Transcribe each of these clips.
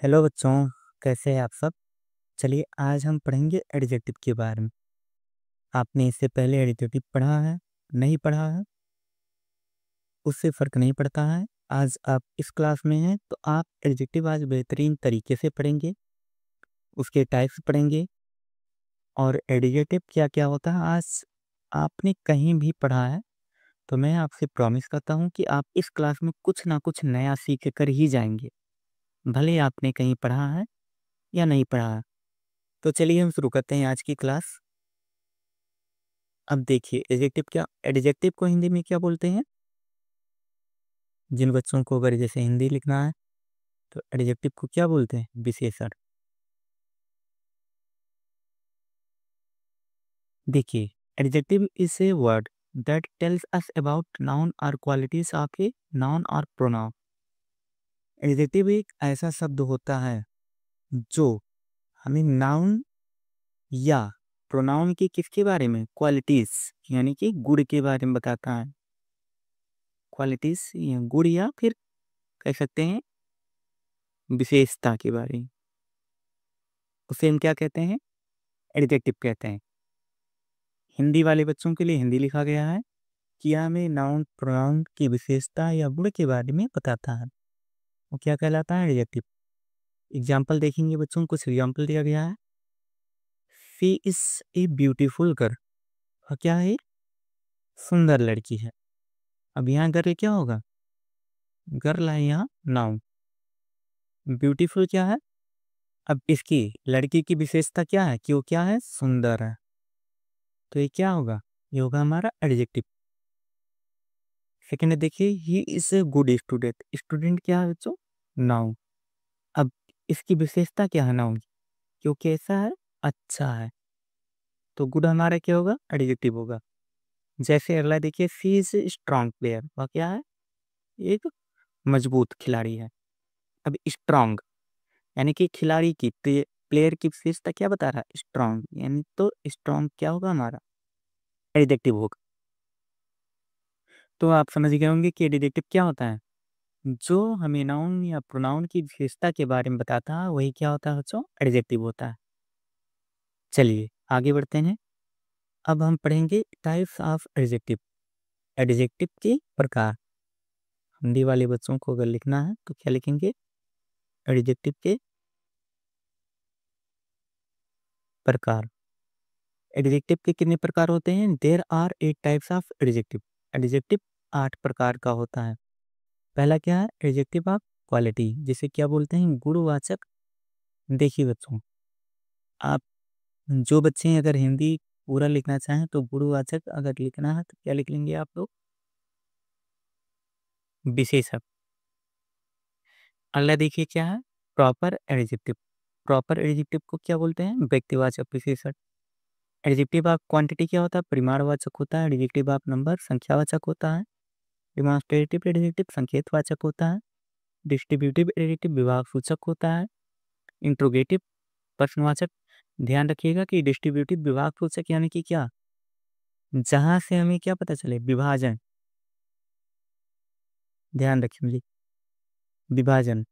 Hello बच्चों, कैसे हैं आप सब? चलिए आज हम पढ़ेंगे एडजेक्टिव के बारे में। आपने इससे पहले एडजेक्टिव पढ़ा है, नहीं पढ़ा है, उससे फ़र्क नहीं पड़ता है। आज आप इस क्लास में हैं तो आप एडजेक्टिव आज बेहतरीन तरीके से पढ़ेंगे, उसके टाइप्स पढ़ेंगे और एडजेक्टिव क्या-क्या होता है आज आपने कहीं भी पढ़ा है, तो मैं आपसे प्रॉमिस करता हूँ कि आप इस क्लास में कुछ ना कुछ नया सीख कर ही जाएँगे, भले आपने कहीं पढ़ा है या नहीं पढ़ा है। तो चलिए हम शुरू करते हैं आज की क्लास। अब देखिए एडजेक्टिव को हिंदी में क्या बोलते हैं? जिन बच्चों को अगर जैसे हिंदी लिखना है तो एडजेक्टिव को क्या बोलते हैं? विशेषण। देखिए, adjective is a word that tells us about noun और क्वालिटीज ऑफ ए नाउन और प्रोनाउन। एडजेक्टिव एक ऐसा शब्द होता है जो हमें नाउन या प्रोनाउन की किसके बारे में, क्वालिटीज यानी कि गुण के बारे में बताता है। क्वालिटीज या गुण या फिर कह सकते हैं विशेषता के बारे में, उसे हम क्या कहते हैं? एडजेक्टिव कहते हैं। हिंदी वाले बच्चों के लिए हिंदी लिखा गया है कि हमें नाउन प्रोनाउन की विशेषता या गुण के बारे में बताता है, वो क्या कहलाता है? एडजेक्टिव। एग्जाम्पल देखेंगे बच्चों, कुछ एग्जाम्पल दिया गया है। She is a beautiful girl, और क्या है? सुंदर लड़की है। अब यहाँ गर्ल क्या होगा? गर्ल है यहाँ नाउन। ब्यूटीफुल क्या है? अब इसकी लड़की की विशेषता क्या है कि वो क्या है? सुंदर है। तो ये क्या होगा? ये होगा हमारा एडजेक्टिव। सेकेंड देखिए, he is a good student. Student क्या है बच्चों? नाउन। अब इसकी विशेषता क्या है नाउन की? कि वो कैसा है? अच्छा है। तो गुड हमारा क्या होगा? एडजेक्टिव होगा। जैसे अगला देखिए, सी इज स्ट्रांग प्लेयर। वह क्या है? एक मजबूत खिलाड़ी है। अब स्ट्रांग यानी कि खिलाड़ी की प्लेयर की विशेषता क्या बता रहा है? स्ट्रांग, यानी तो स्ट्रांग क्या होगा हमारा? एडजेक्टिव होगा। तो आप समझ गए होंगे कि एडजेक्टिव क्या होता है? जो हमें नाउन या प्रोनाउन की विशेषता के बारे में बताता है वही क्या होता है बच्चों? एडजेक्टिव होता है। चलिए आगे बढ़ते हैं। अब हम पढ़ेंगे टाइप्स ऑफ एडजेक्टिव। एडजेक्टिव के प्रकार। हिंदी वाले बच्चों को अगर लिखना है तो क्या लिखेंगे? एडजेक्टिव के प्रकार। एडजेक्टिव के कितने प्रकार होते हैं? There are 8 types of adjective. Adjective 8 प्रकार का होता है। पहला क्या है? एडजेक्टिव ऑफ क्वालिटी, जिसे क्या बोलते हैं? गुणवाचक। देखिए बच्चों, आप जो बच्चे अगर हिंदी पूरा लिखना चाहें तो गुणवाचक अगर लिखना है तो क्या लिख लेंगे आप लोग? विशेषक। अगला देखिए क्या है? Proper adjective. प्रॉपर एडजेक्टिव को क्या बोलते हैं? व्यक्तिवाचक विशेषण। एडजेक्टिव ऑफ क्वांटिटी क्या होता है? परिमाणवाचक होता है। एडजेक्टिव ऑफ नंबर संख्यावाचक होता है। डिमॉन्स्ट्रेटिव एडजेक्टिव संकेतवाचक होता है। डिस्ट्रीब्यूटिव एडजेक्टिव विभाग सूचक होता है। इंट्रोगेटिव प्रश्नवाचक। ध्यान रखिएगा कि डिस्ट्रीब्यूटिव विभाग सूचक यानी कि क्या? जहां से हमें क्या पता चले? विभाजन। ध्यान रखेंगे, विभाजन।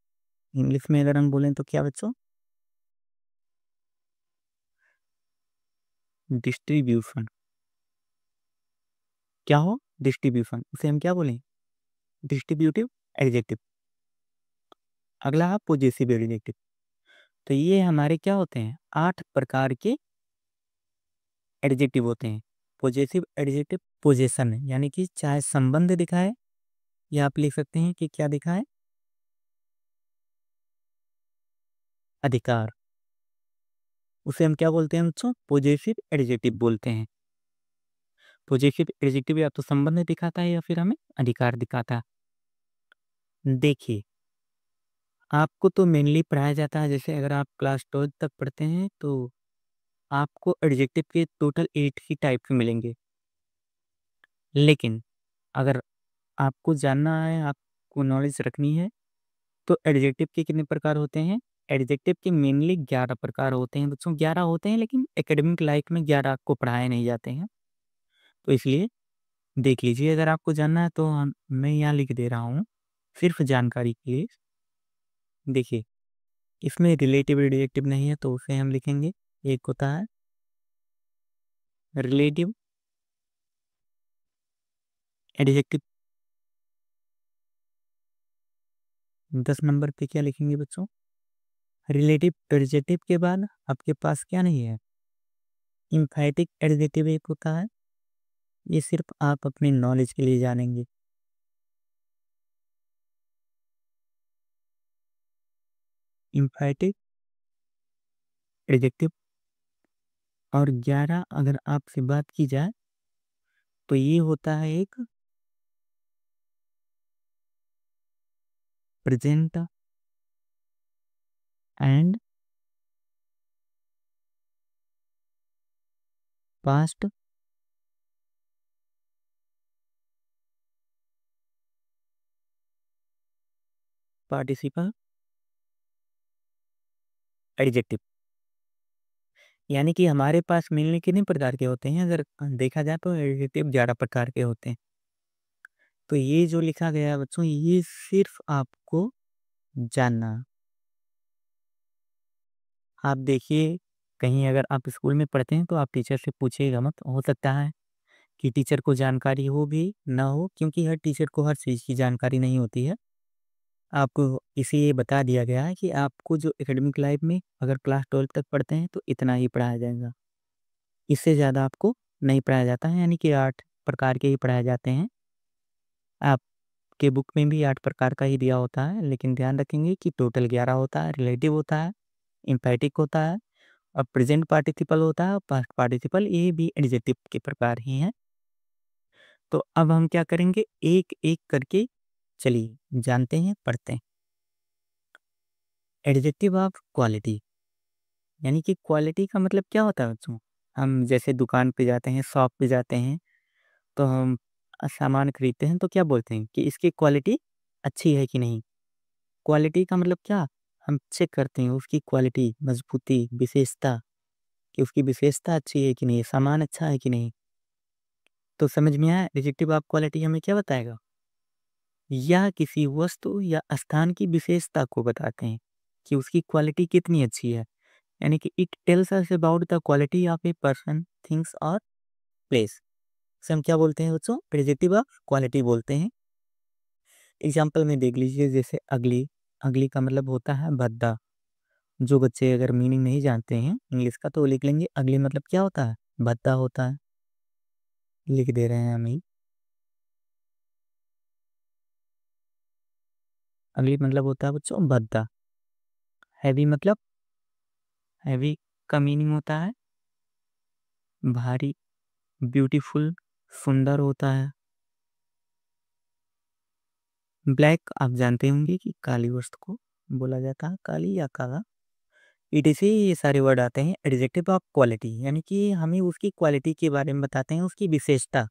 इंग्लिश में अगर हम बोलें तो क्या बच्चों? डिस्ट्रीब्यूशन। क्या हो? डिस्ट्रीब्यूशन, उसे हम क्या बोलें? Distributive adjective. अगला है पॉजिटिव एडजेक्टिव। तो ये हमारे क्या होते हैं? 8 प्रकार के एडजेक्टिव होते हैं। पॉजिटिव एडजेक्टिव पोजेशन है, यानी कि चाहे संबंध दिखाए या आप लिख सकते हैं कि क्या दिखाए? अधिकार। उसे हम क्या बोलते हैं बच्चों? पॉजिटिव एडजेक्टिव बोलते हैं। पॉजिटिव एडजेक्टिव या तो संबंध दिखाता है या फिर हमें अधिकार दिखाता है। देखिए, आपको तो मेनली पढ़ाया जाता है, जैसे अगर आप क्लास 12 तक पढ़ते हैं तो आपको एडजेक्टिव के टोटल 8 ही टाइप्स मिलेंगे। लेकिन अगर आपको जानना है, आपको नॉलेज रखनी है, तो एडजेक्टिव के कितने प्रकार होते हैं? एडजेक्टिव के मेनली 11 प्रकार होते हैं बच्चों। 11 होते हैं लेकिन एकेडमिक लाइफ में 11 आपको पढ़ाए नहीं जाते हैं। तो इसलिए देख लीजिए, अगर आपको जानना है तो मैं यहाँ लिख दे रहा हूँ सिर्फ जानकारी के लिए। देखिए, इसमें रिलेटिव एडजेक्टिव नहीं है तो उसे हम लिखेंगे, एक होता है रिलेटिव एडजेक्टिव। 10 नंबर पे क्या लिखेंगे बच्चों? रिलेटिव एडजेक्टिव के बाद आपके पास क्या नहीं है? एम्फैटिक एडजेक्टिव एक होता है, ये सिर्फ आप अपनी नॉलेज के लिए जानेंगे। एम्फैटिक एडजेक्टिव। और 11 अगर आपसे बात की जाए तो ये होता है एक present and past participle adjective. यानी कि हमारे पास मिलने कितने प्रकार के होते हैं? अगर देखा जाए तो एडजेक्टिव 11 प्रकार के होते हैं। तो ये जो लिखा गया है बच्चों, ये सिर्फ आपको जानना। आप देखिए, कहीं अगर आप स्कूल में पढ़ते हैं तो आप टीचर से पूछिएगा मत। हो सकता है कि टीचर को जानकारी हो भी ना हो, क्योंकि हर टीचर को हर चीज़ की जानकारी नहीं होती है। आपको इसीलिए बता दिया गया है कि आपको जो एकेडमिक लाइफ में अगर क्लास 12 तक पढ़ते हैं तो इतना ही पढ़ाया जाएगा। इससे ज़्यादा आपको नहीं पढ़ाया जाता है, यानी कि 8 प्रकार के ही पढ़ाए जाते हैं। आपके बुक में भी 8 प्रकार का ही दिया होता है, लेकिन ध्यान रखेंगे कि टोटल 11 होता है। रिलेटिव होता है, एम्फैटिक होता है, और प्रेजेंट पार्टिसिपल होता है, और पास्ट पार्टिसिपल, ये भी एडजेक्टिव के प्रकार ही हैं। तो अब हम क्या करेंगे, एक-एक करके चलिए जानते हैं, पढ़ते हैं। एडजेक्टिव ऑफ क्वालिटी, यानी कि क्वालिटी का मतलब क्या होता है बच्चों? हम जैसे दुकान पे जाते हैं, शॉप पे जाते हैं, तो हम सामान खरीदते हैं तो क्या बोलते हैं कि इसकी क्वालिटी अच्छी है कि नहीं? क्वालिटी का मतलब क्या? हम चेक करते हैं उसकी क्वालिटी, मजबूती, विशेषता, कि उसकी विशेषता अच्छी है कि नहीं, सामान अच्छा है कि नहीं। तो समझ में आया एडजेक्टिव ऑफ क्वालिटी हमें क्या बताएगा? यह किसी वस्तु या स्थान की विशेषता को बताते हैं कि उसकी क्वालिटी कितनी अच्छी है। यानी कि it tells us about the quality of a person, things और प्लेस। से हम क्या बोलते हैं बच्चों? एडजेक्टिव ऑफ क्वालिटी बोलते हैं। एग्जाम्पल में देख लीजिए, जैसे अगली। अगली का मतलब होता है भद्दा। जो बच्चे अगर मीनिंग नहीं जानते हैं इंग्लिश का तो वो लिख लेंगे, अगली मतलब क्या होता है? भद्दा होता है। लिख दे रहे हैं हम ही। अगली मतलब होता है बच्चों भद्दा। हैवी मतलब, हैवी का मीनिंग होता है भारी, ब्यूटीफुल, सुंदर होता है। ब्लैक आप जानते होंगे कि काली वस्तु को बोला जाता है, काली या काला। इसे ये सारे वर्ड आते हैं एडजेक्टिव ऑफ क्वालिटी, यानी कि हमें उसकी क्वालिटी के बारे में बताते हैं, उसकी विशेषता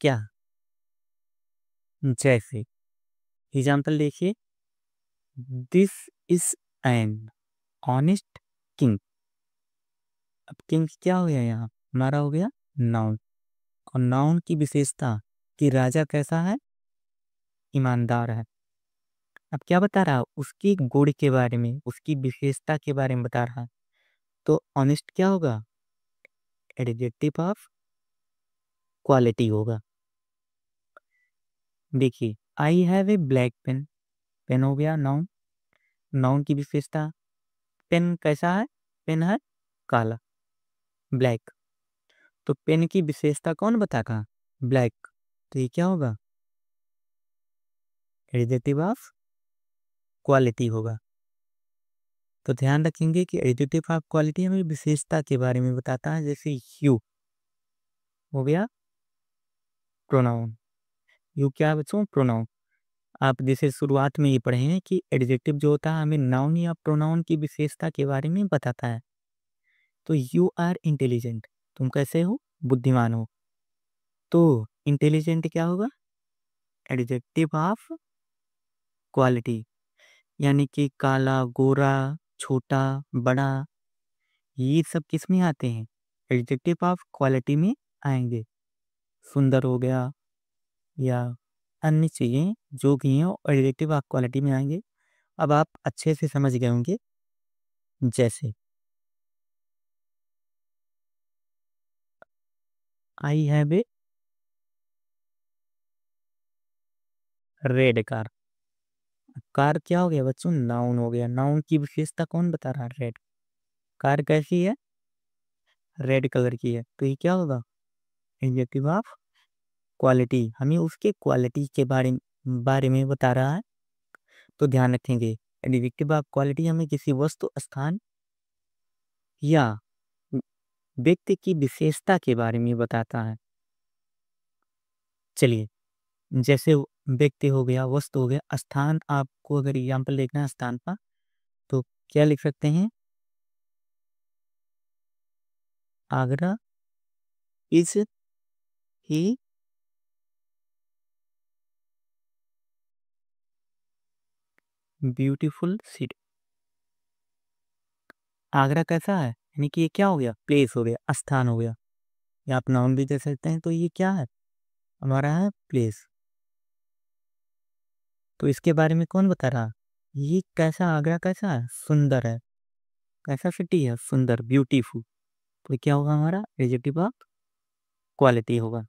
क्या। जैसे एग्जाम्पल देखिए, this is an honest king. अब किंग क्या हो गया यहाँ? हमारा हो गया नाउन। और नाउन की विशेषता कि राजा कैसा है? ईमानदार है। अब क्या बता रहा है? उसकी गुण के बारे में, उसकी विशेषता के बारे में बता रहा है। तो ऑनेस्ट क्या होगा? एडजेक्टिव ऑफ क्वालिटी होगा। देखिए, I have a black pen. Pen हो गया नाउन। नाउन की विशेषता, पेन कैसा है? पेन है काला, ब्लैक। तो पेन की विशेषता कौन बताता? ब्लैक। तो ये क्या होगा? एडजेक्टिव ऑफ क्वालिटी होगा। तो ध्यान रखेंगे कि एडजेक्टिव ऑफ क्वालिटी हमें विशेषता के बारे में बताता है। जैसे यू हो गया प्रोनाउन। यू क्या है बच्चों? प्रोनाउन। आप जैसे शुरुआत में ये पढ़े हैं कि एडजेक्टिव जो होता है हमें नाउन या प्रोनाउन की विशेषता के बारे में बताता है। तो यू आर इंटेलिजेंट, तुम कैसे हो? बुद्धिमान हो। तो इंटेलिजेंट क्या होगा? Adjective of quality. यानी कि काला, गोरा, छोटा, बड़ा, ये सब किस में आते हैं? एडजेक्टिव ऑफ क्वालिटी में आएंगे। सुंदर हो गया या अन्य चीज़ें जो भी हैं एडजेक्टिव ऑफ क्वालिटी में आएंगे। अब आप अच्छे से समझ गए होंगे जैसे आई have A red car. Car क्या हो गया बच्चों? नाउन हो गया। नाउन की विशेषता कौन बता रहा है? रेड। कार कैसी है? रेड कलर की है। तो ये क्या होगा? Adjective of quality. हमें उसके क्वालिटी के बारे में बता रहा है। तो ध्यान रखेंगे, एडजेक्टिव ऑफ क्वालिटी हमें किसी वस्तु, स्थान या व्यक्ति की विशेषता के बारे में बताता है। चलिए, जैसे व्यक्ति हो गया, वस्तु हो गया, स्थान आपको अगर एग्जाम्पल देखना है स्थान का, तो क्या लिख सकते हैं? Agra is he beautiful city. Agra कैसा है? यानी कि ये क्या हो गया? प्लेस हो गया, स्थान हो गया, या आप नाउन भी दे सकते हैं। तो ये क्या है? हमारा है प्लेस। तो इसके बारे में कौन बता रहा? ये कैसा, आगरा कैसा है? सुंदर है। कैसा सिटी है? सुंदर, ब्यूटीफुल। तो क्या होगा? हमारा एडजेक्टिव ऑफ क्वालिटी होगा।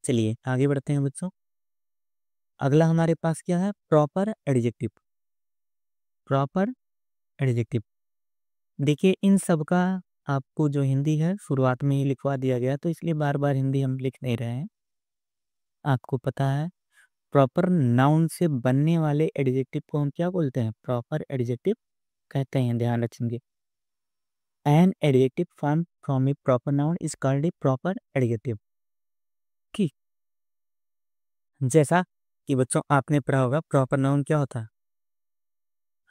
चलिए आगे बढ़ते हैं बच्चों। अगला हमारे पास क्या है? Proper adjective. प्रॉपर एडजेक्टिव, देखिए इन सब का आपको जो हिंदी है शुरुआत में ही लिखवा दिया गया, तो इसलिए बार बार हिंदी हम लिख नहीं रहे हैं। आपको पता है प्रॉपर नाउन से बनने वाले एडजेक्टिव को हम क्या बोलते हैं? प्रॉपर एडजेक्टिव कहते हैं। ध्यान रखेंगे, an adjective form from A proper noun is called a proper adjective. ठीक, जैसा कि बच्चों आपने पढ़ा होगा प्रॉपर नाउन क्या होता है।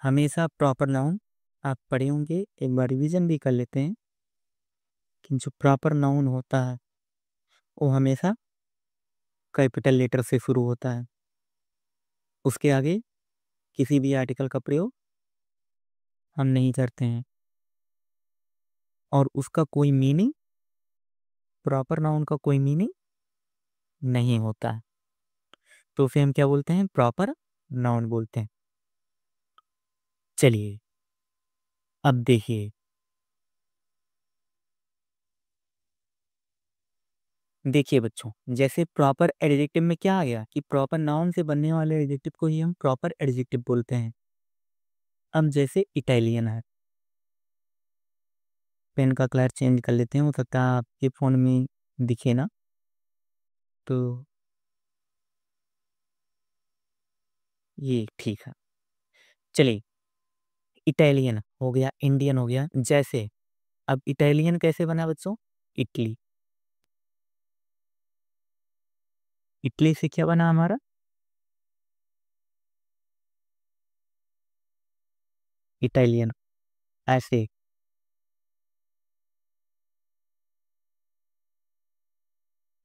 हमेशा प्रॉपर नाउन आप पढ़े होंगे, एक बार रिवीजन भी कर लेते हैं कि जो प्रॉपर नाउन होता है वो हमेशा कैपिटल लेटर से शुरू होता है। उसके आगे किसी भी आर्टिकल का प्रयोग हम नहीं करते हैं, और उसका कोई मीनिंग, प्रॉपर नाउन का कोई मीनिंग नहीं होता है। तो उसे हम क्या बोलते हैं? प्रॉपर नाउन बोलते हैं। चलिए अब देखिए, देखिए बच्चों, जैसे प्रॉपर एडजेक्टिव में क्या आ गया कि प्रॉपर नाउन से बनने वाले एडजेक्टिव को ही हम प्रॉपर एडजेक्टिव बोलते हैं। अब जैसे इटालियन है, पेन का कलर चेंज कर लेते हैं, हो सकता है आपके फ़ोन में दिखे ना, तो ये ठीक है। चलिए, इटालियन हो गया, इंडियन हो गया। जैसे अब इटालियन कैसे बना बच्चों? इटली। इटली से क्या बना हमारा? इटालियन। ऐसे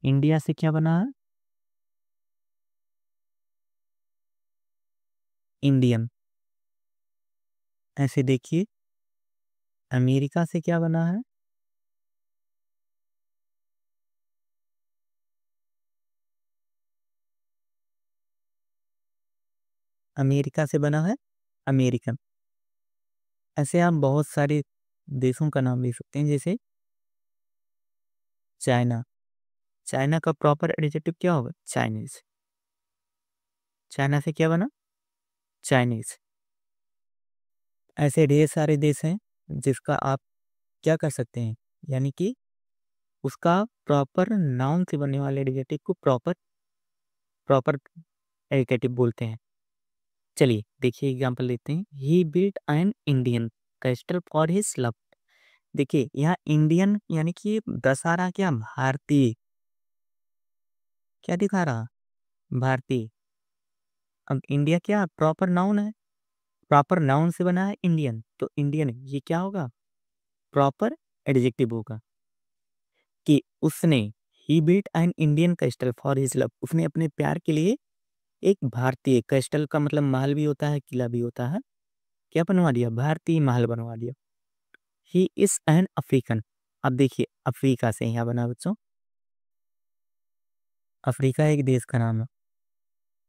इंडिया से क्या बना है? इंडियन। ऐसे देखिए, अमेरिका से क्या बना है? अमेरिका से बना है अमेरिकन। ऐसे आप बहुत सारे देशों का नाम ले सकते हैं, जैसे चाइना। चाइना का प्रॉपर एडजेक्टिव क्या होगा? चाइनीज। चाइना से क्या बना? चाइनीज। ऐसे ढेर सारे देश हैं जिसका आप क्या कर सकते हैं, यानी कि उसका प्रॉपर नाउन से बनने वाले एडजेक्टिव को प्रॉपर प्रॉपर एडजेक्टिव बोलते हैं। चलिए देखिए एग्जांपल लेते हैं। He built an Indian castle for his love. देखिए यहाँ इंडियन यानी कि दशा रहा क्या? भारतीय। क्या दिखा रहा? भारतीय। अब इंडिया क्या प्रॉपर नाउन है? प्रॉपर नाउन से बना है इंडियन, तो इंडियन ये क्या होगा? प्रॉपर एडजेक्टिव होगा कि उसने, he built an Indian castle for his love, उसने अपने प्यार के लिए एक भारतीय, कैस्टल का मतलब महल भी होता है, किला भी होता है, क्या बनवा दिया? भारतीय महल बनवा दिया। He is an African. अब देखिए अफ्रीका से यहाँ बना बच्चों। अफ्रीका एक देश का नाम है।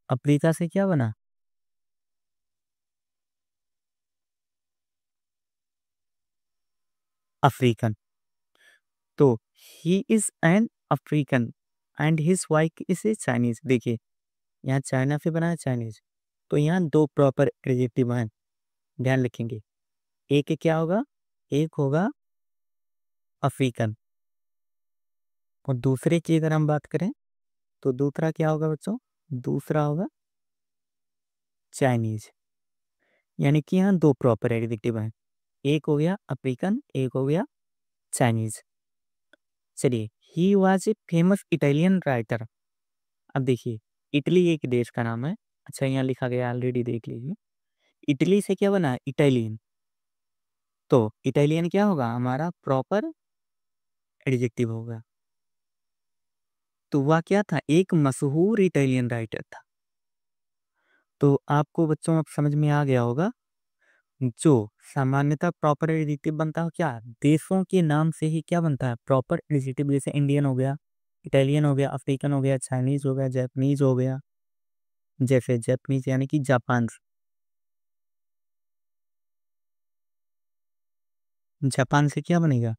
अफ्रीका से क्या बना? अफ्रीकन। तो he is an African and his wife is a Chinese. देखिए यहाँ चाइना से बना है चाइनीज, तो यहाँ दो प्रॉपर एडजेक्टिव हैं, ध्यान रखेंगे। एक क्या होगा, एक होगा अफ्रीकन, और दूसरे की अगर हम बात करें तो दूसरा क्या होगा बच्चों, दूसरा होगा चाइनीज। यानी कि यहाँ दो प्रॉपर एडजेक्टिव हैं, एक हो गया अफ्रीकन, एक हो गया चाइनीज। चलिए, he was a famous Italian writer. अब देखिए इटली एक देश का नाम है। अच्छा यहाँ लिखा गया ऑलरेडी, देख लीजिए। इटली से क्या बना, इटालियन। तो इटालियन क्या होगा, हमारा प्रॉपर एडजेक्टिव होगा। तो वह क्या था, एक मशहूर इटालियन राइटर था। तो आपको बच्चों अब समझ में आ गया होगा, जो सामान्यतः प्रॉपर एडजेक्टिव बनता है क्या, देशों के नाम से ही क्या बनता है प्रॉपर एडजेक्टिव। जैसे इंडियन हो गया, इटालियन हो गया, अफ्रीकन हो गया, चाइनीज हो गया, जापानीज हो गया। जैसे जापानीज यानी कि जापान, जापान से क्या बनेगा,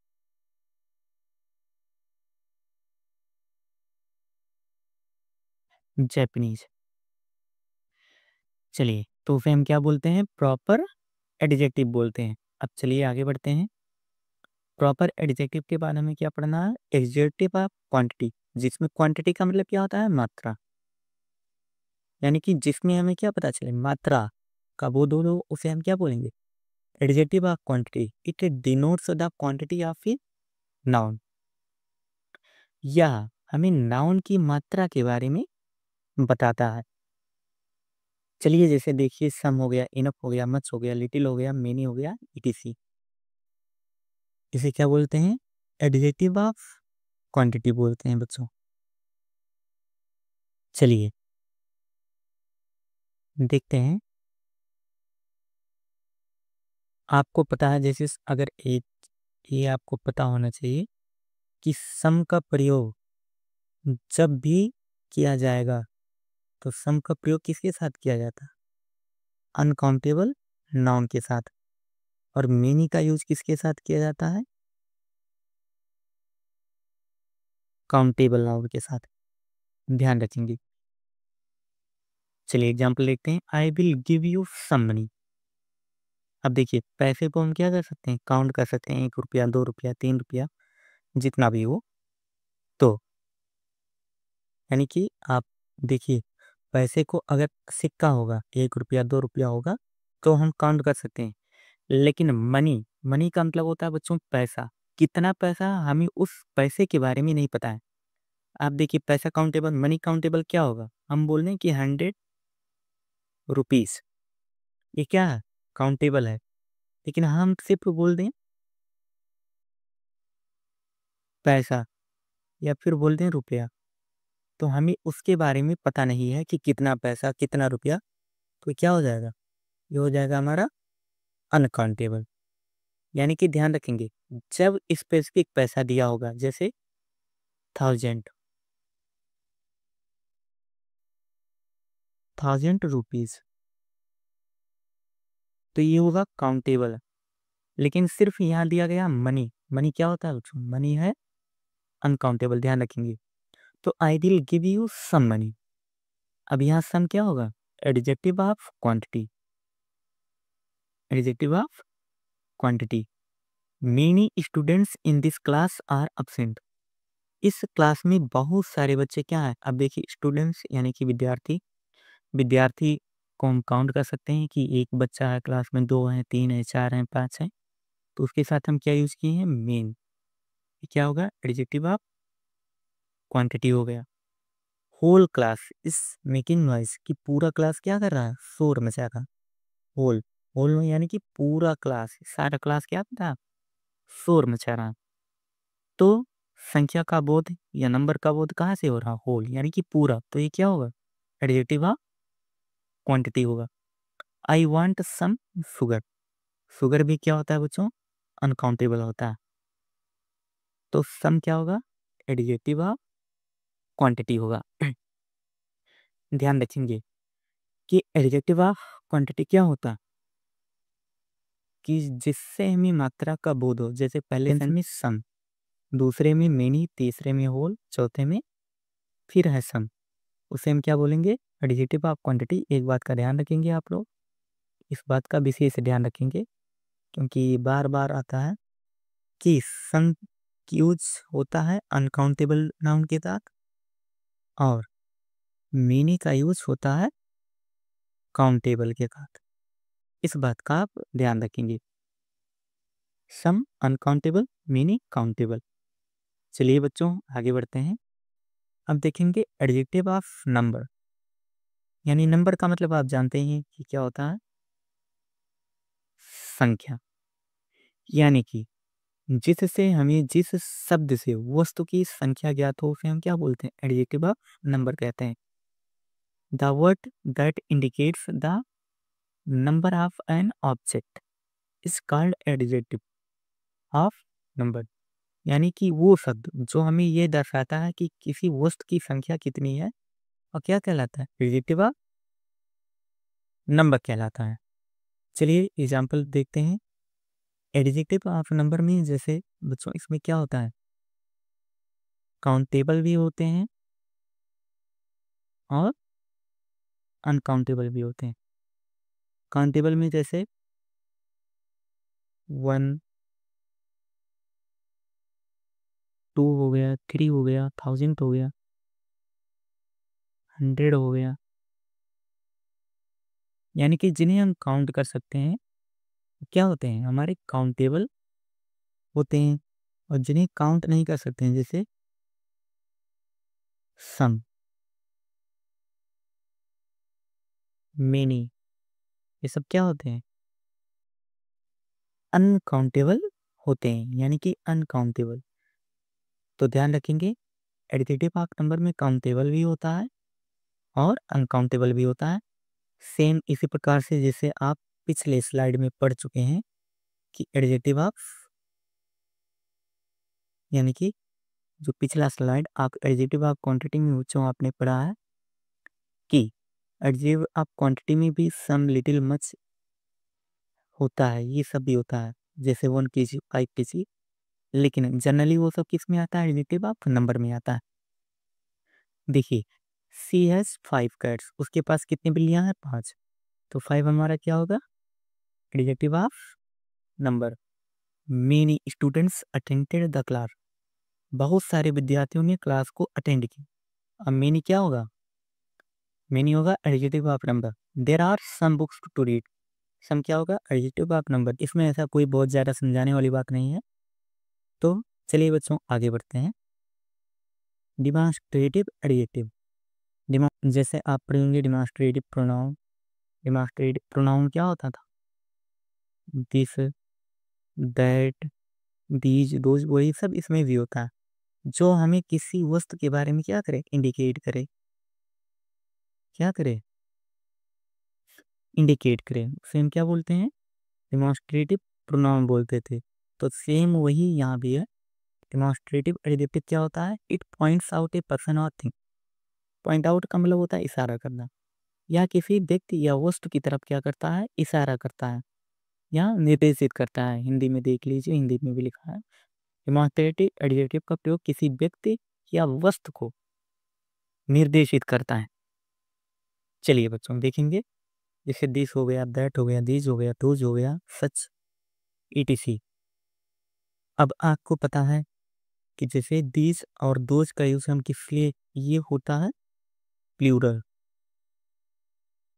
जापानीज। चलिए तो उसे हम क्या बोलते हैं, प्रॉपर एडजेक्टिव बोलते हैं। अब चलिए आगे बढ़ते हैं। प्रॉपर एडजेक्टिव के बारे में क्या पढ़ना है, एडजेक्टिव ऑफ क्वांटिटी, जिसमें क्वांटिटी का मतलब क्या होता है, मात्रा। यानी कि जिसमें हमें क्या पता चले, मात्रा का, वो दोनों उसे हम क्या बोलेंगे, adjective of quantity. It denotes the quantity of a noun. यह हमें नाउन की मात्रा के बारे में बताता है। चलिए जैसे देखिए, सम हो गया, इनफ हो गया, मच हो गया, लिटिल हो गया, मेनी हो गया, इटीसी। इसे क्या बोलते हैं, एडजेक्टिव ऑफ क्वांटिटी बोलते हैं बच्चों। चलिए देखते हैं। आपको पता है जैसे अगर एक, ये आपको पता होना चाहिए कि सम का प्रयोग जब भी किया जाएगा तो सम का प्रयोग किसके साथ किया जाता है, अनकाउंटेबल नाउन के साथ। और मेनी का यूज किसके साथ किया जाता है, काउंटेबल नाउन के साथ, ध्यान रखेंगे। चलिए एग्जाम्पल देखते हैं, I will give you some money. अब देखिए पैसे को हम क्या कर सकते हैं, काउंट कर सकते हैं, 1 रुपया, 2 रुपया, 3 रुपया, जितना भी हो। तो यानी कि आप देखिए, पैसे को अगर सिक्का होगा, 1 रुपया, 2 रुपया होगा, तो हम काउंट कर सकते हैं। लेकिन मनी, मनी का मतलब होता है बच्चों पैसा। कितना पैसा, हमें उस पैसे के बारे में नहीं पता है। आप देखिए पैसा काउंटेबल, मनी काउंटेबल क्या होगा, हम बोल रहे हैं कि 100 रुपीज, ये क्या है, काउंटेबल है। लेकिन हम सिर्फ बोल दें पैसा, या फिर बोल दें रुपया, तो हमें उसके बारे में पता नहीं है कि कितना पैसा, कितना रुपया। तो क्या हो जाएगा, ये हो जाएगा हमारा अनकाउंटेबल। यानी कि ध्यान रखेंगे, जब स्पेसिफिक पैसा दिया होगा, जैसे 1000 रुपीज, तो ये होगा काउंटेबल। लेकिन सिर्फ यहाँ दिया गया मनी, मनी क्या होता है बच्चों, मनी है अनकाउंटेबल, ध्यान रखेंगे। तो I will give you some money, अब यहाँ सम क्या होगा, adjective of quantity, adjective of quantity. Many students in this class are absent। इस क्लास में बहुत सारे बच्चे क्या हैं, अब देखिए स्टूडेंट्स यानी कि विद्यार्थी, विद्यार्थी को हम काउंट कर सकते हैं कि एक बच्चा है क्लास में, 2 हैं, 3 हैं, 4 हैं, 5 हैं। तो उसके साथ हम क्या यूज किए हैं, मेन। क्या होगा, एडजेक्टिव ऑफ क्वांटिटी हो गया। Whole class is making noise, कि पूरा क्लास क्या कर रहा है, शोर मचा रहा। होल, होल में यानी कि पूरा क्लास, सारा क्लास क्या कर रहा है, शोर मचा रहा। तो संख्या का बोध या नंबर का बोध कहाँ से हो रहा, होल यानी कि पूरा। तो ये क्या होगा, एडजेक्टिव ऑफ क्वांटिटी होगा। I want some sugar, sugar भी क्या होता है बच्चों, अनकाउंटेबल होता है। तो सम क्या होगा, एडजेक्टिव ऑफ क्वांटिटी होगा। ध्यान रखेंगे कि एडजेक्टिव ऑफ क्वांटिटी क्या होता है, कि जिससे हमें मात्रा का बोध हो। जैसे पहले सेंस में सम, दूसरे में मेनी, तीसरे में होल, चौथे में फिर है सम, उसे हम क्या बोलेंगे? Adjective of quantity. एक बात का ध्यान रखेंगे आप लोग, इस बात का विशेष ध्यान रखेंगे क्योंकि ये बार बार आता है कि सम यूज होता है अनकाउंटेबल नाउन के साथ और मेनी का यूज होता है काउंटेबल के साथ। इस बात का आप ध्यान रखेंगे। सम अनकाउंटेबल, मेनी काउंटेबल। चलिए बच्चों आगे बढ़ते हैं। अब देखेंगे एडजेक्टिव ऑफ नंबर, यानी नंबर का मतलब आप जानते हैं कि क्या होता है? संख्या। यानी कि जिससे हमें जिस शब्द से वस्तु की संख्या ज्ञात हो उसे हम क्या बोलते हैं? एडजेक्टिव ऑफ नंबर कहते हैं। The word that indicates the number of an object is called adjective of number. यानी कि वो शब्द जो हमें ये दर्शाता है कि किसी वस्तु की संख्या कितनी है और क्या कहलाता है? एडजेक्टिव ऑफ नंबर कहलाता है। चलिए एग्जाम्पल देखते हैं। एडजेक्टिव ऑफ नंबर में जैसे बच्चों इसमें क्या होता है? काउंटेबल भी होते हैं और अनकाउंटेबल भी होते हैं। काउंटेबल में जैसे 1, 2 हो गया, 3 हो गया, 1000 हो गया, 100 हो गया, यानी कि जिन्हें हम काउंट कर सकते हैं क्या होते हैं? हमारे काउंटेबल होते हैं। और जिन्हें काउंट नहीं कर सकते हैं जैसे सम, मेनी, ये सब क्या होते हैं? अनकाउंटेबल होते हैं, यानी कि अनकाउंटेबल। तो ध्यान रखेंगे एडिटिव ऑफ नंबर में काउंटेबल भी होता है और अनकाउंटेबल भी होता है। सेम इसी प्रकार से जैसे आप पिछले स्लाइड में पढ़ चुके हैं कि एडजेक्टिव ऑफ, यानी कि जो पिछला स्लाइड आप एडजेक्टिव ऑफ क्वांटिटी में बच्चों आपने पढ़ा है कि एडजेक्टिव ऑफ क्वांटिटी में भी सम, लिटिल, मच होता है, ये सब भी होता है जैसे 1 kg, 5 kg, लेकिन जनरली वो सब किस में आता है? एडजेक्टिव ऑफ नंबर में आता है। देखिए सी हैज 5 कैट्स, उसके पास कितनी बिल्लियां हैं? 5। तो 5 हमारा क्या होगा? Adjective of number. Many students attended the class, बहुत सारे विद्यार्थियों ने क्लास को अटेंड की। अब मेनी क्या होगा? मेनी होगा adjective of number. There are some books to read, some क्या होगा? Adjective of number. इसमें ऐसा कोई बहुत ज़्यादा समझाने वाली बात नहीं है। तो चलिए बच्चों आगे बढ़ते हैं। डिमॉन्स्ट्रेटिव एडजेक्टिव, जैसे आप पढ़ेंगे डिमॉन्स्ट्रेटिव प्रोनाउन। डिमॉन्स्ट्रेटिव प्रोनाउन क्या होता था? दिस, दैट, दीज, दोज, वही सब इसमें भी होता है जो हमें किसी वस्तु के बारे में क्या करे? इंडिकेट करे। क्या करे? इंडिकेट करे। उसे हम क्या बोलते हैं? डिमॉन्स्ट्रेटिव प्रोनाउन बोलते थे। तो सेम वही यहाँ भी है। डिमॉन्स्ट्रेटिव एडजेक्टिव क्या होता है? It points out A person और थिंग। पॉइंट आउट का मतलब होता है इशारा करना, या किसी व्यक्ति या वस्तु की तरफ क्या करता है? इशारा करता है या निर्देशित करता है। हिंदी में देख लीजिए, हिंदी में भी लिखा है। डिमॉन्स्ट्रेटिव एडजेक्टिव का प्रयोग किसी व्यक्ति या वस्तु को निर्देशित करता है। चलिए बच्चों देखेंगे, जैसे दिस हो गया, दैट हो गया, दीज हो गया, दोज हो गया, सच, ईटीसी। अब आपको पता है कि जैसे दीज और दोज का यूज हम किस लिए? ये होता है प्लूरल।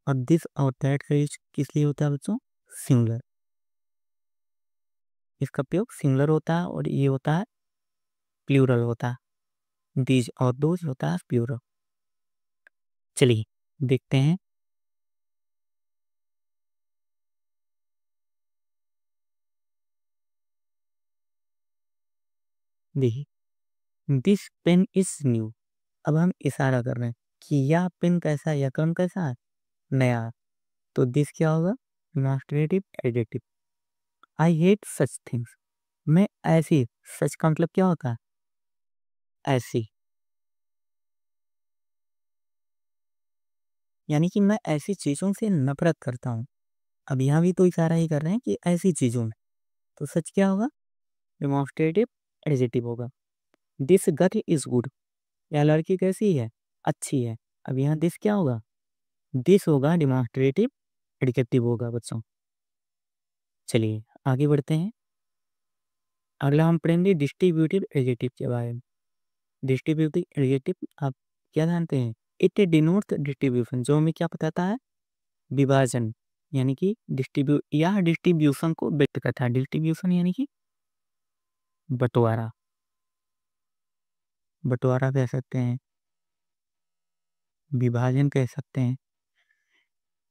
और दिस और दैट का यूज किस लिए होता है बच्चों? सिंगुलर। इसका प्रयोग सिंगुलर होता है और ये होता है प्लूरल होता है। दीज और दोज होता है प्लूरल। चलिए देखते हैं। देखिए दिस पेन इज न्यू। अब हम इशारा कर रहे हैं कि यह पेन कैसा है, यह कलम कैसा है? नया है। तो दिस क्या होगा? Demonstrative adjective. I hate such things, मैं ऐसी, सच का मतलब क्या होता है? ऐसी, यानी कि मैं ऐसी चीज़ों से नफरत करता हूँ। अब यहाँ भी तो इशारा ही कर रहे हैं कि ऐसी चीज़ों में, तो सच क्या होगा? डेमोन्स्ट्रेटिव एडजेक्टिव होगा। दिस गर्ल इज गुड, यह लड़की कैसी है? अच्छी है। अब यहाँ दिस क्या होगा? दिस होगा डेमोन्स्ट्रेटिव एडजेक्टिव होगा बच्चों। चलिए आगे बढ़ते हैं। अगला हम पढ़ेंगे डिस्ट्रीब्यूटिव एडजेक्टिव के बारे में। डिस्ट्रीब्यूटिव एडजेक्टिव आप क्या जानते हैं? इट डिनोट्स डिस्ट्रीब्यूशन, जो हमें क्या बताता है? विभाजन, यानी कि डिस्ट्रीब्यूशन को व्यक्त करता है। डिस्ट्रीब्यूशन यानी कि बंटवारा, बंटवारा कह सकते हैं, विभाजन कह सकते हैं।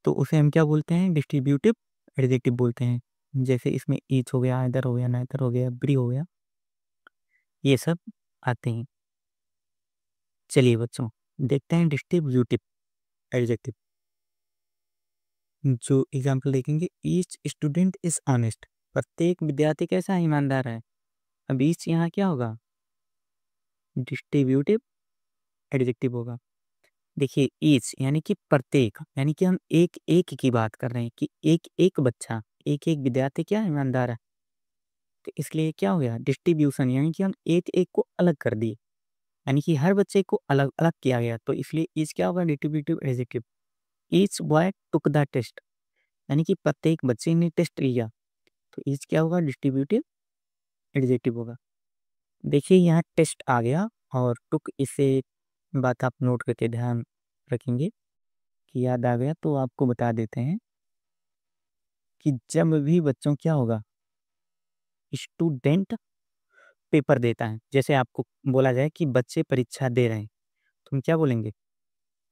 तो उसे हम क्या बोलते हैं? डिस्ट्रीब्यूटिव एडजेक्टिव बोलते हैं। जैसे इसमें ईच हो गया, आइदर हो गया, नाइदर हो गया, एवरी हो गया, ये सब आते हैं। चलिए बच्चों देखते हैं डिस्ट्रीब्यूटिव एडजेक्टिव। जो एग्जाम्पल देखेंगे, ईच स्टूडेंट इज ऑनेस्ट, प्रत्येक विद्यार्थी कैसा? ईमानदार है। अब ईच यहाँ क्या होगा? डिस्ट्रीब्यूटिव एडजेक्टिव होगा। देखिए ईच यानी कि प्रत्येक, यानी कि हम एक एक की बात कर रहे हैं कि एक एक बच्चा, एक एक विद्यार्थी क्या ईमानदार है। तो इसलिए क्या हो गया? डिस्ट्रीब्यूशन, यानी कि हम एक एक को अलग कर दिए, यानी कि हर बच्चे को अलग अलग किया गया। तो इसलिए ईच क्या होगा? Distributive adjective. Each boy took the test, यानी कि प्रत्येक बच्चे ने टेस्ट लिया। तो ईच क्या होगा? डिस्ट्रीब्यूटिव एडजेक्टिव होगा। देखिए यहाँ टेस्ट आ गया और टुक, इसे बात आप नोट करके ध्यान रखेंगे कि याद आ गया तो आपको बता देते हैं कि जब भी बच्चों क्या होगा? स्टूडेंट पेपर देता है, जैसे आपको बोला जाए कि बच्चे परीक्षा दे रहे हैं, तो हम क्या बोलेंगे?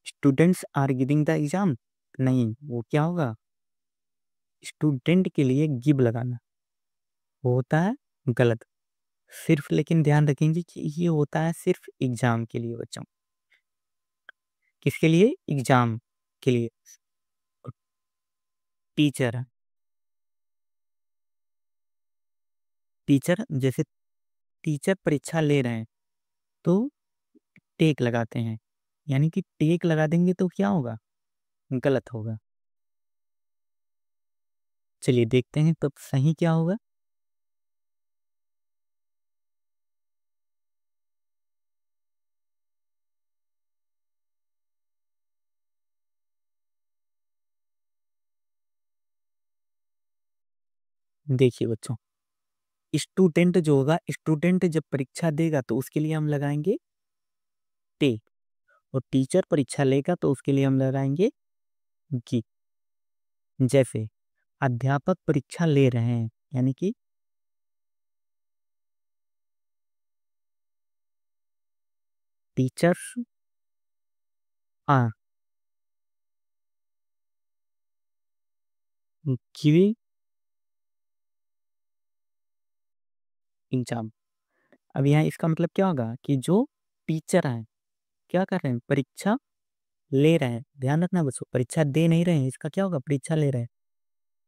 Students are giving the exam? नहीं, वो क्या होगा? स्टूडेंट के लिए गिव लगाना, वो होता है गलत। सिर्फ लेकिन ध्यान रखेंगे कि ये होता है सिर्फ एग्जाम के लिए बच्चों। किसके लिए? एग्जाम के लिए। टीचर, टीचर जैसे टीचर परीक्षा ले रहे हैं तो टेक लगाते हैं, यानी कि टेक लगा देंगे तो क्या होगा? गलत होगा। चलिए देखते हैं तब सही क्या होगा। देखिए बच्चों, स्टूडेंट जो होगा, स्टूडेंट जब परीक्षा देगा तो उसके लिए हम लगाएंगे टे, और टीचर परीक्षा लेगा तो उसके लिए हम लगाएंगे गी। जैसे अध्यापक परीक्षा ले रहे हैं, यानी कि टीचर्स आर गिविंग एग्जाम। अब यहाँ इसका मतलब क्या होगा? कि जो टीचर हैं क्या कर रहे हैं? परीक्षा ले रहे हैं। ध्यान रखना बच्चों, परीक्षा दे नहीं रहे हैं, इसका क्या होगा? परीक्षा ले रहे हैं।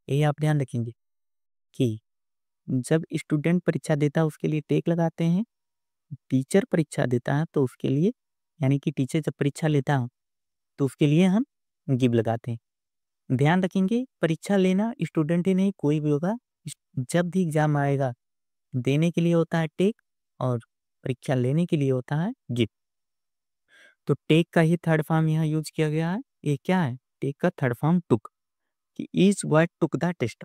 यही आप ध्यान रखेंगे कि जब स्टूडेंट परीक्षा देता है उसके लिए टेक लगाते हैं, टीचर परीक्षा देता है तो उसके लिए, यानी कि टीचर जब परीक्षा लेता है तो उसके लिए हम गिव लगाते हैं। ध्यान रखेंगे परीक्षा लेना स्टूडेंट ही नहीं, कोई भी होगा, जब भी एग्जाम आएगा देने के लिए होता है टेक और परीक्षा लेने के लिए होता है गिव। तो टेक का ही थर्ड फॉर्म यहाँ यूज किया गया है। ये क्या है? टेक का थर्ड फॉर्म टुक, कि each boy took the test,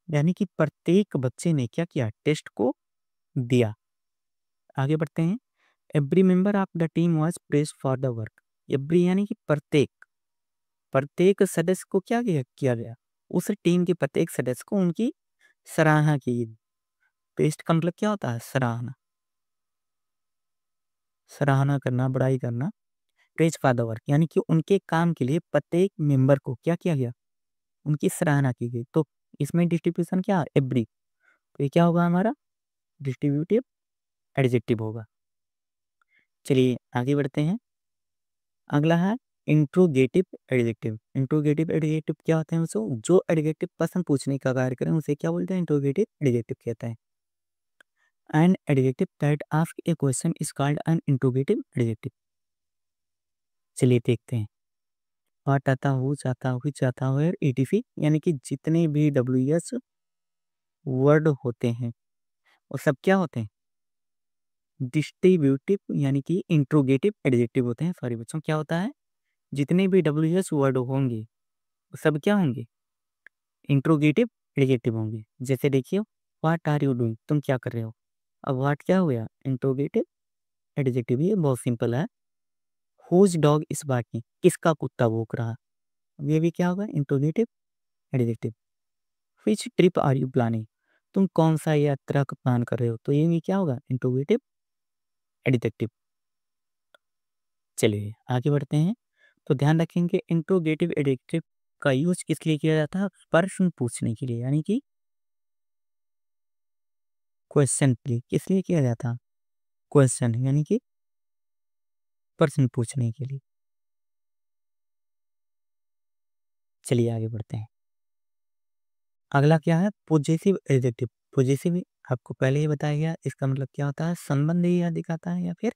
यानी कि प्रत्येक बच्चे ने क्या किया? टेस्ट को दिया। आगे बढ़ते हैं। Every member of the team was praised for the work. Every यानी कि प्रत्येक, प्रत्येक सदस्य को क्या किया गया? उस टीम के प्रत्येक सदस्य को उनकी सराहना की गई। प्रेज्ड का मतलब क्या होता है? सराहना, सराहना करना, बड़ाई करना। प्रेज फॉर द वर्क यानी कि उनके काम के लिए प्रत्येक मेंबर को क्या किया गया? उनकी सराहना की गई। तो इसमें डिस्ट्रीब्यूशन क्या? एवरी। तो ये क्या होगा हमारा? डिस्ट्रीब्यूटिव एडजेक्टिव होगा। चलिए आगे बढ़ते हैं। अगला है इंट्रोगेटिव एडजेक्टिव। इंट्रोगेटिव एडजेक्टिव क्या होते हैं? उसको जो एडजेक्टिव प्रश्न पूछने का कार्य करें उसे क्या बोलते हैं? इंट्रोगेटिव एडजेक्टिव कहते हैं। An adjective that ask A question is called an interrogative adjective. चलिए देखते हैं। व्हाट आता, हुज आता, व्हिच आता, वेयर, ईटीसी, यानी कि जितने भी डब्ल्यूएच वर्ड होते हैं वो सब क्या होते हैं? डिस्ट्रीब्यूटिव यानी कि इंट्रोगेटिव एडजेक्टिव होते हैं। सॉरी बच्चों, क्या होता है? जितने भी डब्ल्यूएच वर्ड होंगे वो सब क्या होंगे? इंट्रोगेटिव एडजेक्टिव होंगे। जैसे देखिए, व्हाट आर यू डूइंग, तुम क्या कर रहे हो? अब व्हाट क्या हो गया? Interrogative adjective. ये बहुत सिंपल है। हुज डॉग इज बार्किंग, किसका कुत्ता भौंक रहा है? अब ये भी क्या होगा? Interrogative adjective. Which trip are you planning, तुम कौन सा यात्रा का प्लान कर रहे हो? तो ये भी क्या होगा? Interrogative adjective. चलिए आगे बढ़ते हैं। तो ध्यान रखेंगे, इंट्रोगेटिव एडजेक्टिव का यूज किस लिए किया जाता है? प्रश्न पूछने के लिए, यानी कि क्वेश्चन के लिए। किस लिए किया जाता है? क्वेश्चन, यानी कि प्रश्न पूछने के लिए। चलिए आगे बढ़ते हैं। अगला क्या है? Positive adjective. पॉजिटिव आपको पहले ही बताया गया, इसका मतलब क्या होता है? संबंध या दिखाता है, या फिर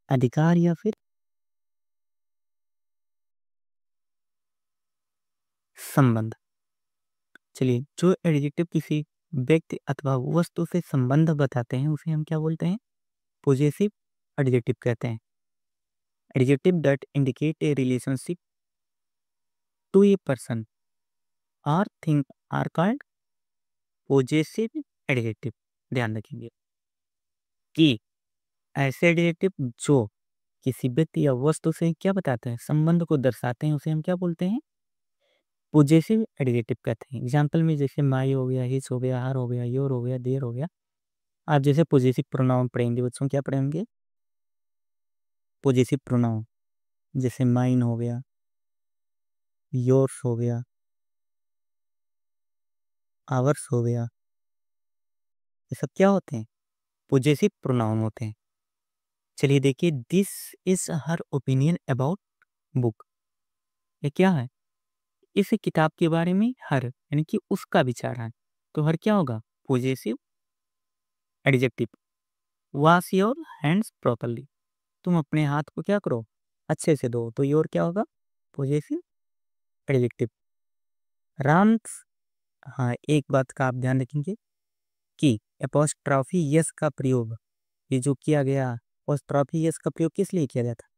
अधिकार, या फिर संबंध। चलिए, जो एडजेक्टिव किसी व्यक्ति अथवा वस्तु से संबंध बताते हैं उसे हम क्या बोलते हैं? पॉजिटिव एडजेक्टिव कहते हैं। Adjective that indicate a relationship to a person और thing are called positive adjective. ध्यान रखेंगे कि ऐसे एडजेक्टिव जो किसी व्यक्ति या वस्तु से क्या बताते हैं? संबंध को दर्शाते हैं, उसे हम क्या बोलते हैं? पॉजिटिव एडजेक्टिव कहते हैं। एग्जाम्पल में जैसे माई हो गया, हिज हो गया, हर हो गया, योर हो गया, देयर हो गया। आप जैसे पॉजिटिव प्रोनाउन पढ़ेंगे बच्चों, क्या पढ़ेंगे? Positive pronoun. जैसे माइन हो गया, योर्स हो गया, आवर्स हो गया, ये सब क्या होते हैं? पॉजिटिव प्रोनाउन होते हैं। चलिए देखिए, this is her opinion about book. ये क्या है? इस किताब के बारे में हर यानी कि उसका विचार है। तो हर क्या होगा? Positive adjective. Wash your hands properly, तुम अपने हाथ को क्या करो? अच्छे से धो। तो योर क्या होगा? Positive adjective. राम्स, हाँ एक बात का आप ध्यान रखेंगे कि एपोस्ट्रॉफी यस का प्रयोग, ये जो किया गया एपोस्ट्रॉफी यस का प्रयोग किस लिए किया जाता?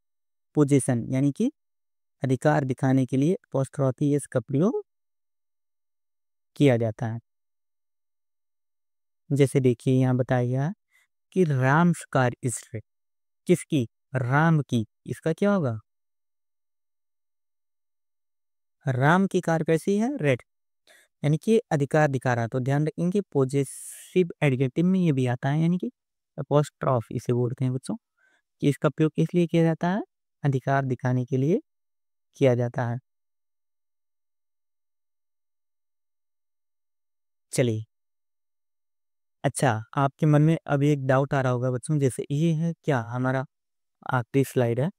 पोजीशन यानी कि अधिकार दिखाने के लिए एपोस्ट्रॉफी यस का प्रयोग किया जाता है। जैसे देखिए यहाँ बताया गया है कि राम्स कार इज रेड। किसकी? राम की। इसका क्या होगा? राम की कार कैसी है? रेड, यानी कि अधिकार दिखा रहा है। तो ध्यान रखेंगे पॉजिटिव एडजेक्टिव में ये भी आता है, यानी कि अपोस्ट्रॉफ इसे बोलते हैं बच्चों, कि इसका प्रयोग किस लिए किया जाता है? अधिकार दिखाने के लिए किया जाता है। चलिए, अच्छा आपके मन में अभी एक डाउट आ रहा होगा बच्चों, जैसे ये है क्या हमारा आखिरी स्लाइड है,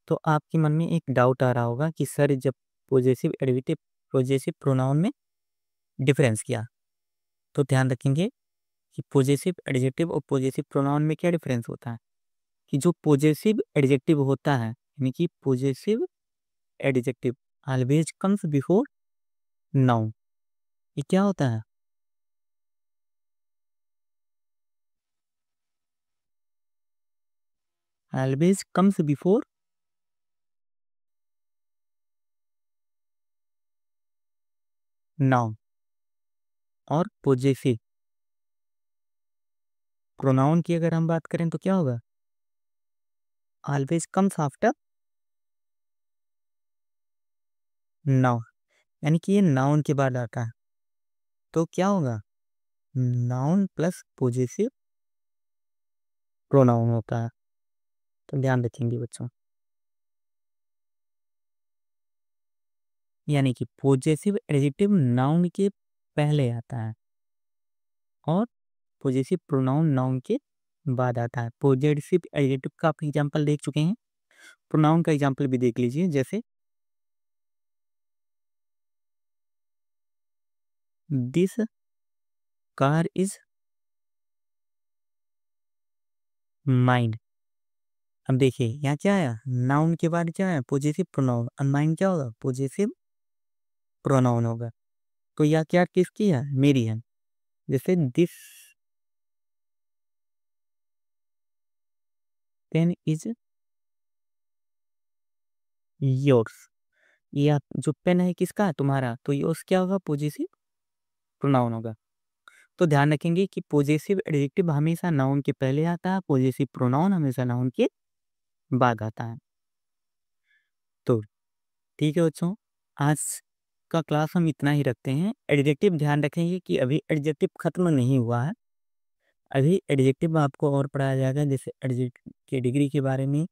तो आपके मन में एक डाउट आ रहा होगा कि सर जब पॉजिटिव एडजेक्टिव पॉजिटिव प्रोनाउन में डिफरेंस किया, तो ध्यान रखेंगे कि पॉजिटिव एडजेक्टिव और पॉजिटिव प्रोनाउन में क्या डिफरेंस होता है? कि जो पॉजिटिव एडजेक्टिव होता है, यानी कि positive adjective always comes before noun. ये क्या होता है? Always comes before noun. और पॉजिटिव प्रोनाउन की अगर हम बात करें तो क्या होगा? ऑलवेज कम्स आफ्टर नाउन, यानी कि ये नाउन के बाद आता है। तो क्या होगा? नाउन प्लस पॉजिटिव प्रोनाउन होता है। तो ध्यान रखेंगे बच्चों, यानी कि पॉजिटिव एडजेक्टिव नाउन के पहले आता है और पॉजिटिव प्रोनाउन नाउन के बाद आता है। पॉजिटिव एडजेक्टिव का आप एग्जाम्पल देख चुके हैं, प्रोनाउन का एग्जाम्पल भी देख लीजिए। जैसे दिस कार इज माइंड, अब देखिए यहाँ क्या है, नाउन के बाद क्या है, पॉजिटिव प्रोनाउन, और माइन क्या होगा, पॉजिटिव प्रोनाउन होगा। तो यह क्या किसकी है, मेरी है। जैसे दिस पेन इज योर्स, यह जो पेन है किसका है, तुम्हारा, तो योर्स क्या होगा, पॉजिटिव प्रोनाउन होगा। तो ध्यान रखेंगे कि पॉजिटिव एडजेक्टिव हमेशा नाउन के पहले आता है, पॉजिटिव प्रोनाउन हमेशा नाउन के बाद आता है। तो ठीक है बच्चों, आज का क्लास हम इतना ही रखते हैं। एडजेक्टिव ध्यान रखेंगे कि अभी एडजेक्टिव खत्म नहीं हुआ है, अभी एडजेक्टिव आपको और पढ़ाया जाएगा, जैसे एडजेक्टिव की डिग्री के बारे में,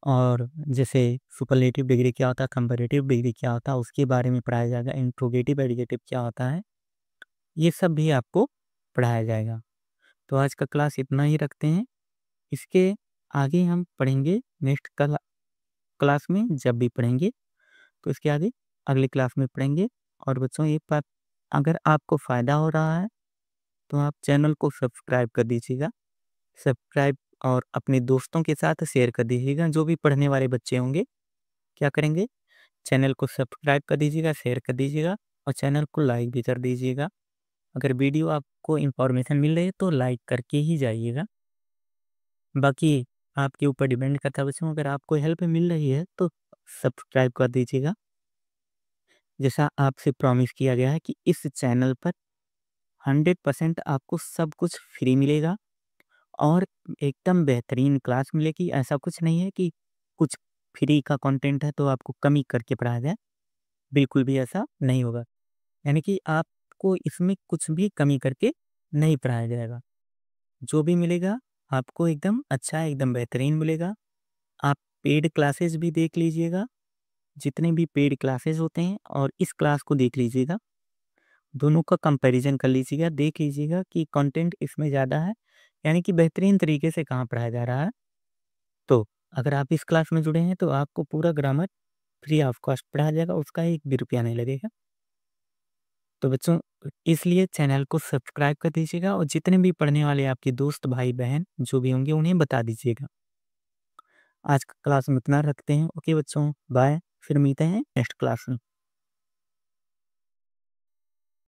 और जैसे सुपरलेटिव डिग्री क्या होता है, कंपैरेटिव डिग्री क्या होता है, उसके बारे में पढ़ाया जाएगा। इंट्रोगेटिव एडजेक्टिव क्या होता है, ये सब भी आपको पढ़ाया जाएगा। तो आज का क्लास इतना ही रखते हैं, इसके आगे हम पढ़ेंगे नेक्स्ट क्लास में, जब भी पढ़ेंगे तो इसके आगे अगले क्लास में पढ़ेंगे। और बच्चों एक बात, अगर आपको फ़ायदा हो रहा है तो आप चैनल को सब्सक्राइब कर दीजिएगा, सब्सक्राइब और अपने दोस्तों के साथ शेयर कर दीजिएगा। जो भी पढ़ने वाले बच्चे होंगे क्या करेंगे, चैनल को सब्सक्राइब कर दीजिएगा, शेयर कर दीजिएगा, और चैनल को लाइक भी कर दीजिएगा। अगर वीडियो आपको इन्फॉर्मेशन मिल रही है तो लाइक करके ही जाइएगा, बाकी आपके ऊपर डिपेंड करता है बच्चों। अगर आपको हेल्प मिल रही है तो सब्सक्राइब कर दीजिएगा। जैसा आपसे प्रॉमिस किया गया है कि इस चैनल पर 100% आपको सब कुछ फ्री मिलेगा, और एकदम बेहतरीन क्लास मिलेगी। ऐसा कुछ नहीं है कि कुछ फ्री का कंटेंट है तो आपको कमी करके पढ़ाया जाए, बिल्कुल भी ऐसा नहीं होगा। यानी कि आपको इसमें कुछ भी कमी करके नहीं पढ़ाया जाएगा, जो भी मिलेगा आपको एकदम अच्छा, एकदम बेहतरीन मिलेगा। आप पेड क्लासेस भी देख लीजिएगा, जितने भी पेड क्लासेस होते हैं और इस क्लास को देख लीजिएगा, दोनों का कंपैरिजन कर लीजिएगा, देख लीजिएगा कि कंटेंट इसमें ज़्यादा है, यानी कि बेहतरीन तरीके से कहाँ पढ़ाया जा रहा है। तो अगर आप इस क्लास में जुड़े हैं तो आपको पूरा ग्रामर फ्री ऑफ कॉस्ट पढ़ाया जाएगा, उसका 1 भी रुपया नहीं लगेगा। तो बच्चों, इसलिए चैनल को सब्सक्राइब कर दीजिएगा, और जितने भी पढ़ने वाले आपके दोस्त भाई बहन जो भी होंगे उन्हें बता दीजिएगा। आज का क्लास में इतना रखते हैं। ओके बच्चों, बाय, फिर मिलते हैं नेक्स्ट क्लास में।